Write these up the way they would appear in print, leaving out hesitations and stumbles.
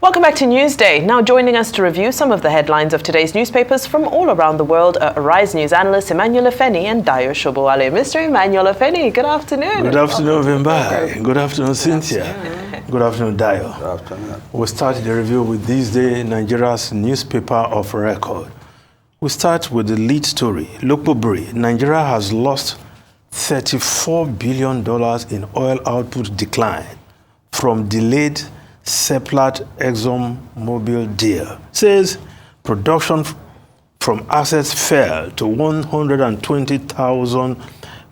Welcome back to Newsday. Now joining us to review some of the headlines of today's newspapers from all around the world are Arise News analysts Emmanuel Afeni and Dayo Shobowale. Mr. Emmanuel Afeni, good afternoon. Good afternoon, Vimbai. Good afternoon, Cynthia. Good afternoon, Dayo. Good afternoon. We'll start the review with this day, Nigeria's newspaper of record. We start with the lead story. Lokpobiri, Nigeria has lost $34 billion in oil output decline from delayed Seplat-ExxonMobil deal. Says production from assets fell to 120,000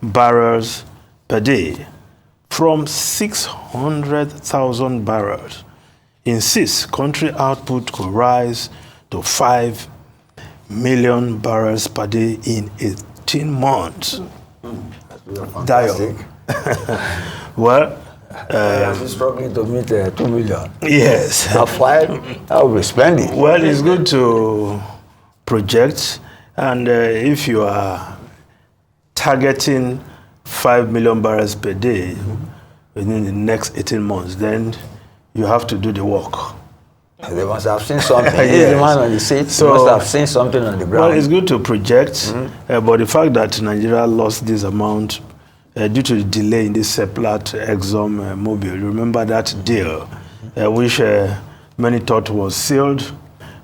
barrels per day from 600,000 barrels. Insists country output could rise to 5 million barrels per day in 18 months. Dayo. Well, I'm struggling to meet 2 million. yes. Now 5, I will be spending. Well, it's good to project, and if you are targeting 5 million barrels per day within the next 18 months, then you have to do the work. They must have seen something. Yes. The man on the seat must have seen something on the ground. Well, it's good to project, but the fact that Nigeria lost this amount due to the delay in this Seplat-ExxonMobil, remember that deal, which many thought was sealed,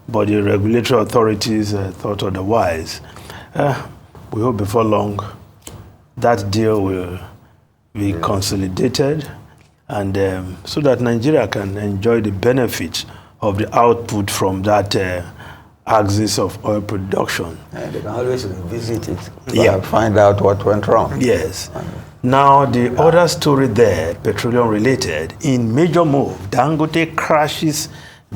but the regulatory authorities thought otherwise. We hope before long that deal will be consolidated, and so that Nigeria can enjoy the benefits of the output from that axis of oil production. They can always revisit it and find out what went wrong. Yes. Now, the other story there, petroleum related, in major move, Dangote crashes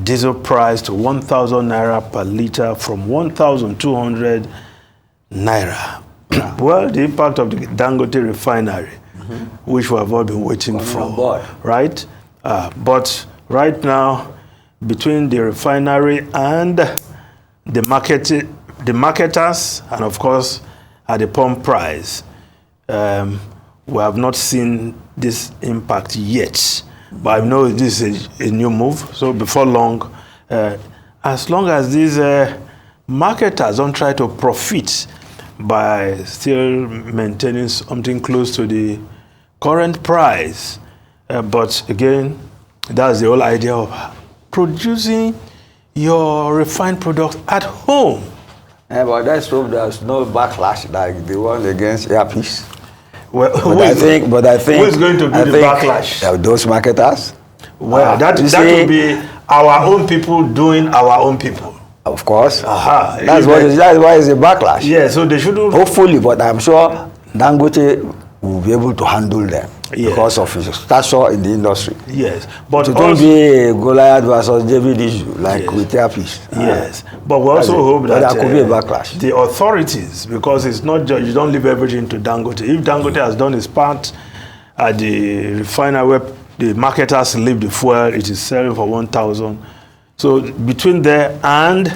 diesel price to 1,000 naira per liter from 1,200 naira. Well, the impact of the Dangote refinery, which we have all been waiting for, right? But right now, between the refinery and the marketers, and of course, at the pump price, we have not seen this impact yet. But I know this is a new move. So before long, as long as these marketers don't try to profit by still maintaining something close to the current price, but again, that's the whole idea of producing your refined products at home. But let's hope there's no backlash like the one against earpiece. Well, but I think who is going to be the backlash? Those marketers. Well, that will be our own people doing our own people. Of course. That's why it's a backlash. Yeah, so they shouldn't. Hopefully, but I'm sure Dangote will be able to handle them because of his stature in the industry. Yes, but it won't be a Goliath versus David issue like with earpiece. Yes, but we also hope that there could be a backlash. The authorities, because it's not just, you don't leave everything to Dangote. If Dangote has done his part at the refinery where the marketers leave the fuel, it is selling for 1,000. So between there and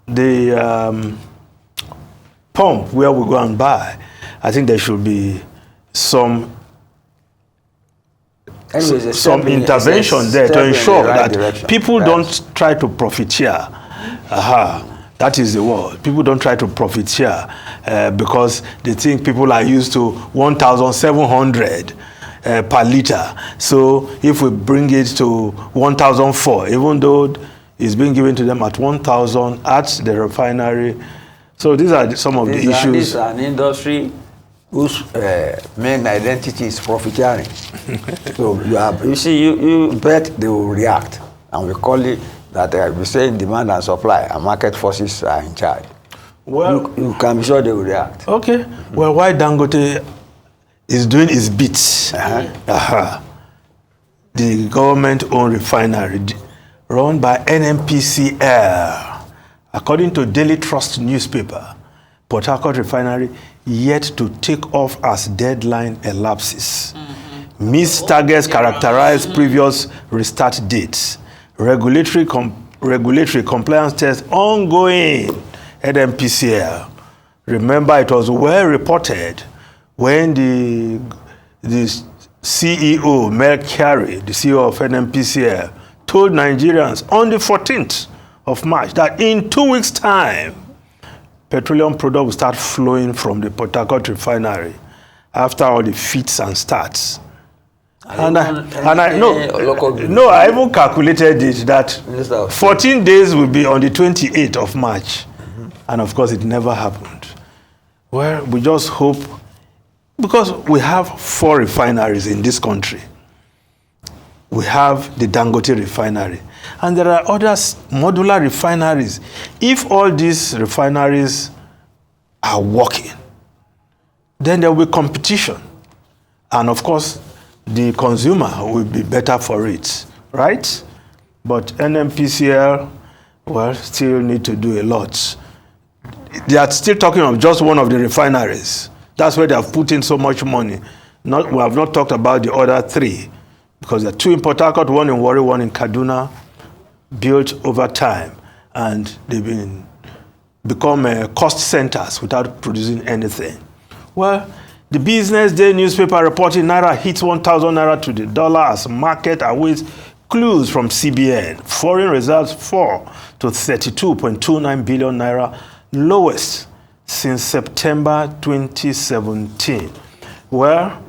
the pump where we go and buy, I think there should be some intervention there to ensure that people don't try to profiteer. That is the word. People don't try to profiteer because they think people are used to 1,700 per liter. So if we bring it to 1,004, even though it's being given to them at 1,000 at the refinery. So these are some of the issues. This is an industry whose main identity is profiteering. So you bet they will react, and we call it that we say demand and supply, and market forces are in charge. Well, you can be sure they will react. Okay. Well, why Dangote is doing its bits? The government-owned refinery run by NNPCL, according to Daily Trust newspaper, Port Harcourt refinery yet to take off as deadline elapses. Missed targets characterize previous restart dates. Regulatory compliance test ongoing at NPCL. Remember, it was well reported when the CEO, Mel Carey, the CEO of NNPCL, told Nigerians on the 14th of March that in 2 weeks' time, petroleum products will start flowing from the Port Harcourt refinery after all the fits and starts. I even calculated it that 14 days will be on the 28th of March. And of course, it never happened. Well, we just hope, because we have 4 refineries in this country. We have the Dangote refinery. And there are other modular refineries. If all these refineries are working, then there will be competition. And of course, the consumer will be better for it, right? But NMPCL, well, still need to do a lot. They are still talking of just one of the refineries. That's where they have put in so much money. We have not talked about the other 3, because there are 2 in Port Harcourt, 1 in Warri, 1 in Kaduna, built over time, and they've become cost centers without producing anything. Well, the Business Day newspaper reporting Naira hits 1,000 Naira to the dollar as market awaits clues from CBN. Foreign reserves fall to 32.29 billion Naira, lowest since September 2017. Well,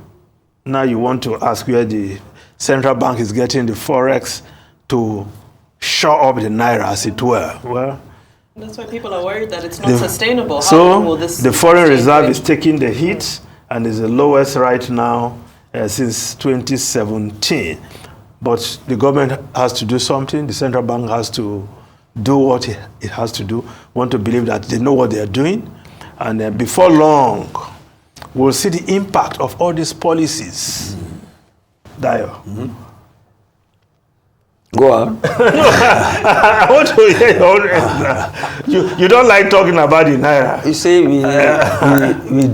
now you want to ask where the central bank is getting the forex to shore up the Naira, as it were. Well, that's why people are worried that it's not sustainable. How so will this the foreign reserve is taking the hit and is the lowest right now since 2017. But the government has to do something. The central bank has to do what it has to do. Want to believe that they know what they are doing. And before long, we'll see the impact of all these policies. Dio. Go on. I want to hear your own. You don't like talking about the Naira. You see, we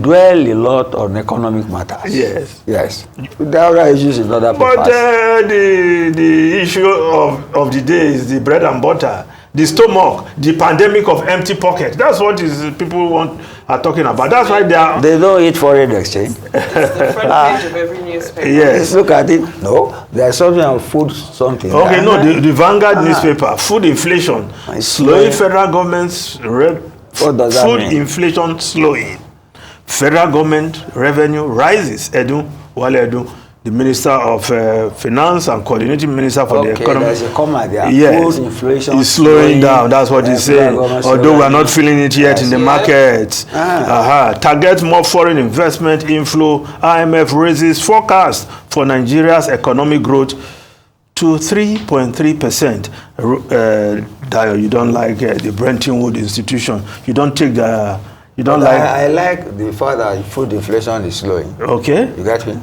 dwell a lot on economic matters. Yes. Yes. The other issues in other papers. But the issue of the day is the bread and butter, the stomach, the pandemic of empty pocket. That's what people are talking about. That's why they don't eat foreign exchange. It's the front page of every newspaper. Yes. Look at it. No, there's something on food, something. Okay, the Vanguard newspaper, food inflation, slowing federal government's food inflation slowing. Federal government revenue rises. Wale the Minister of Finance and Coordinating Minister for the Economy. There's a comma there. Yes, food inflation is slowing down. That's what he's saying. Although we are not feeling it yet in the market. Target more foreign investment inflow. IMF raises forecast for Nigeria's economic growth to 3.3%. You don't like the Bretton Woods institution. You don't take the. You don't like. I like the fact that food inflation is slowing. Okay. You get me?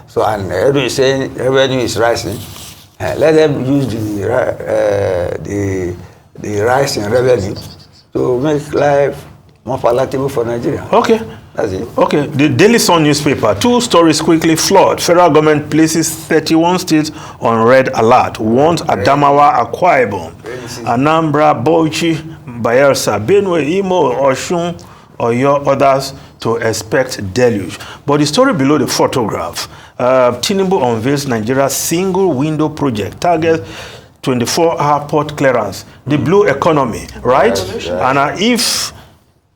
So and everybody is saying revenue is rising. Let them use the rise in revenue to make life more palatable for Nigeria. Okay. That's it. Okay. The Daily Sun newspaper, 2 stories quickly flood. Federal government places 31 states on red alert. Warns Adamawa, Akwa Ibom, Anambra, Bauchi, Bayelsa, Benue, Imo, Osun, Oyo, others to expect deluge. But the story below the photograph, Tinubu unveils Nigeria's single window project, target 24-hour port clearance, the blue economy, right? And if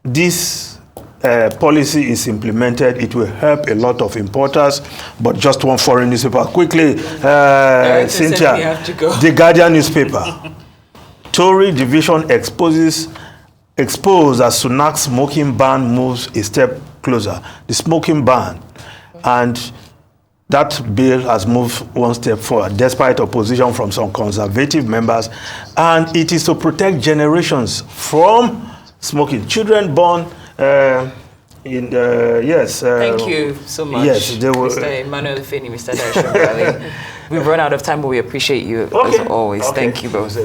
this policy is implemented, it will help a lot of importers. But just one foreign newspaper, quickly, Cynthia, the Guardian newspaper. Tory division exposed as Sunak's smoking ban moves a step closer. The smoking ban, and that bill has moved one step forward, despite opposition from some conservative members, and it is to protect generations from smoking. Children born thank you so much, yes, Mr. Emmanuel Feni, Mr. Daisho. We've run out of time, but we appreciate you as always. Okay. Thank you both.